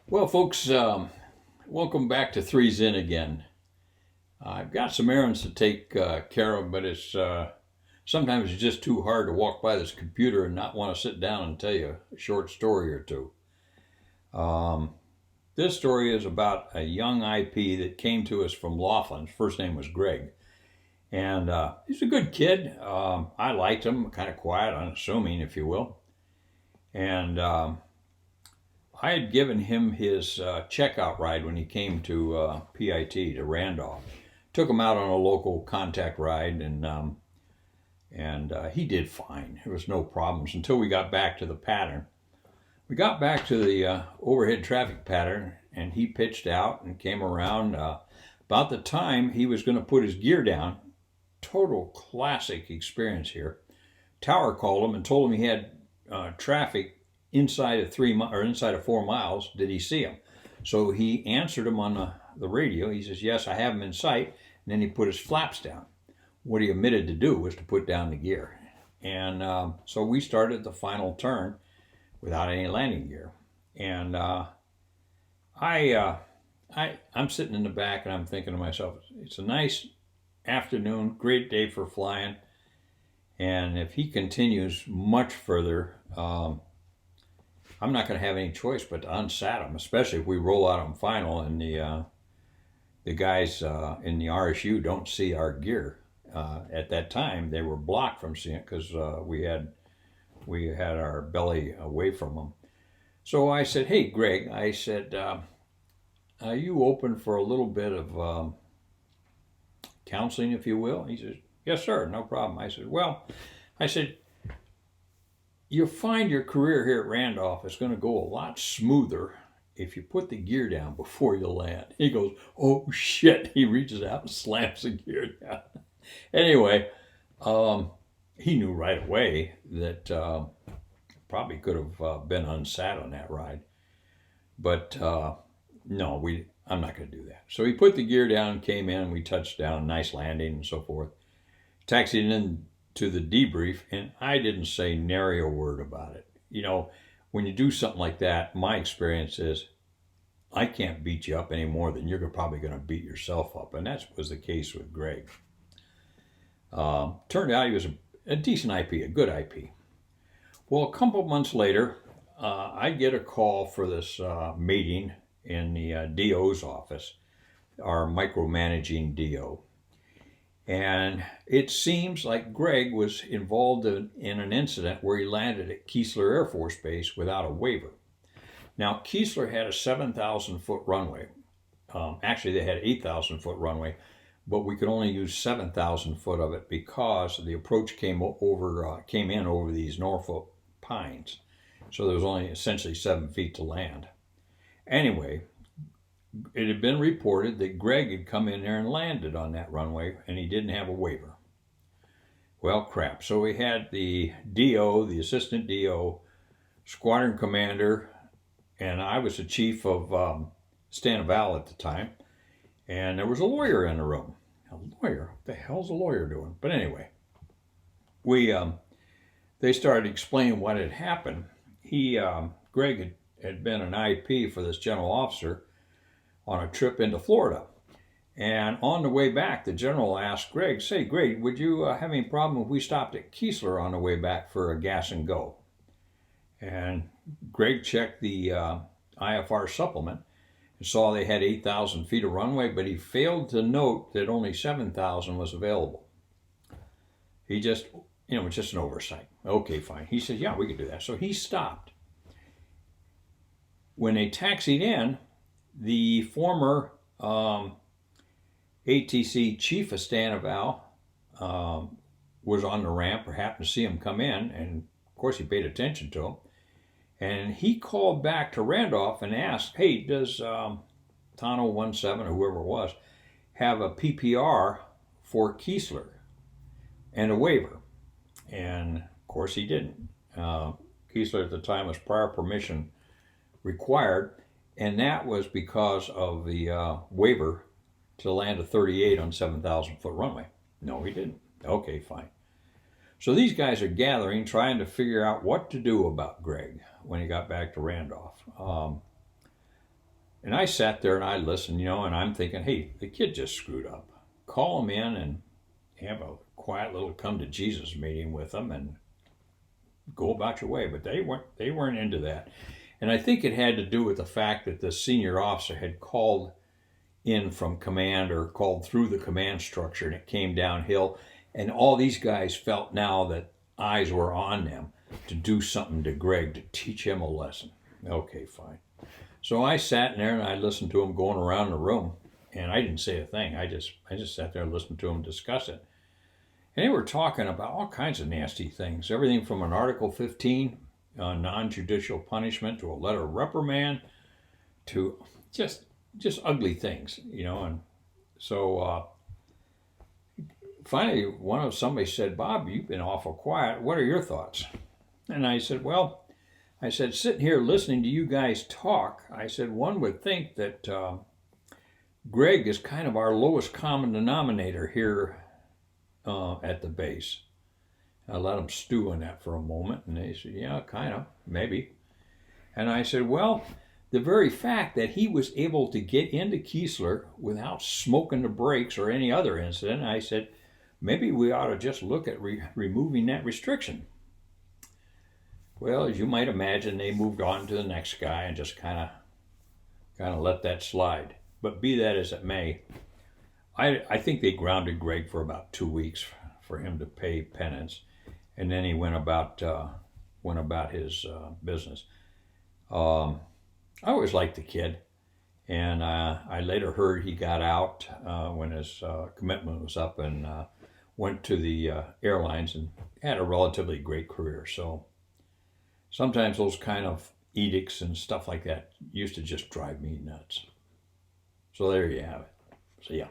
Well, folks, welcome back to Three's In again. I've got some errands to take care of, but it's sometimes it's just too hard to walk by this computer and not want to sit down and tell you a short story or two. Um, this story is about a young IP that came to us from Laughlin. His first name was Greg, and he's a good kid. I liked him, kind of quiet, unassuming, if you will, and I had given him his checkout ride when he came to PIT to Randolph. Took him out on a local contact ride, and he did fine. There was no problems until we got back to the pattern. We got back to the overhead traffic pattern, and he pitched out and came around about the time he was going to put his gear down. Total classic experience here. Tower called him and told him he had traffic inside of inside of 4 miles. Did he see him? So he answered him on the radio. He says, "Yes, I have him in sight." And then he put his flaps down. What he omitted to do was to put down the gear. And so we started the final turn without any landing gear. And I, I'm sitting in the back and I'm thinking to myself, it's a nice afternoon, great day for flying. And if he continues much further, I'm not going to have any choice but to unsat him, especially if we roll out on final and the guys in the RSU don't see our gear. At that time, they were blocked from seeing it because we had our belly away from them. So I said, "Hey, Greg," I said, "Are you open for a little bit of counseling, if you will?" He says, "Yes, sir, no problem." I said, "Well," I said, "you'll find your career here at Randolph is going to go a lot smoother if you put the gear down before you land." He goes, "Oh shit." He reaches out and slams the gear down. Anyway, he knew right away that probably could have been unsat on that ride. But no, I'm not going to do that. So he put the gear down, came in, we touched down, nice landing and so forth. Taxied in to the debrief, and I didn't say nary a word about it. You know, when you do something like that, my experience is I can't beat you up any more than you're probably going to beat yourself up. And that was the case with Greg. Turned out he was a decent IP, a good IP. Well, a couple of months later, I get a call for this meeting in the DO's office, our micromanaging DO. And it seems like Greg was involved in an incident where he landed at Keesler Air Force Base without a waiver. Now, Keesler had a 7,000-foot runway. Actually, they had 8,000-foot runway, but we could only use 7,000 foot of it because the approach came in over these Norfolk pines. So there was only essentially 7 feet to land. Anyway, it had been reported that Greg had come in there and landed on that runway, and he didn't have a waiver. Well, crap. So we had the DO, the assistant DO, squadron commander, and I was the chief of Stanival at the time, and there was a lawyer in the room. A lawyer? What the hell's a lawyer doing? But anyway, they started explaining what had happened. Greg had been an IP for this general officer on a trip into Florida. And on the way back, the general asked Greg, "Say, Greg, would you have any problem if we stopped at Keesler on the way back for a gas and go?" And Greg checked the IFR supplement and saw they had 8,000 feet of runway, but he failed to note that only 7,000 was available. He just, it's just an oversight. Okay, fine. He said, "Yeah, we could do that." So he stopped. When they taxied in, the former ATC chief of Stanival was on the ramp, or happened to see him come in, and of course he paid attention to him. And he called back to Randolph and asked, "Hey, does Tano 17 or whoever it was have a PPR for Keesler and a waiver?" And of course he didn't. Keesler at the time was prior permission required, and that was because of the waiver to land a 38 on 7,000 foot runway. No, he didn't. Okay, fine. So these guys are gathering, trying to figure out what to do about Greg when he got back to Randolph. And I sat there and I listened, and I'm thinking, hey, the kid just screwed up. Call him in and have a quiet little come to Jesus meeting with them and go about your way. But they weren't into that. And I think it had to do with the fact that the senior officer had called in from command or called through the command structure and it came downhill. And all these guys felt now that eyes were on them to do something to Greg, to teach him a lesson. Okay, fine. So I sat in there and I listened to him going around the room, and I didn't say a thing. I just sat there and listened to him discuss it. And they were talking about all kinds of nasty things, everything from an Article 15 non-judicial punishment to a letter of reprimand to just ugly things, And so finally, somebody said, "Bob, you've been awful quiet. What are your thoughts?" And I said, "Well," I said, "sitting here listening to you guys talk," I said, "one would think that Greg is kind of our lowest common denominator here at the base." I let them stew in that for a moment, and they said, "Yeah, kind of, maybe." And I said, "Well, the very fact that he was able to get into Keesler without smoking the brakes or any other incident," I said, "maybe we ought to just look at removing that restriction." Well, as you might imagine, they moved on to the next guy and just kind of let that slide. But be that as it may, I think they grounded Greg for about 2 weeks for him to pay penance, and then he went about his business. I always liked the kid, and I later heard he got out when his commitment was up and went to the airlines and had a relatively great career. So sometimes those kind of edicts and stuff like that used to just drive me nuts. So there you have it. See ya.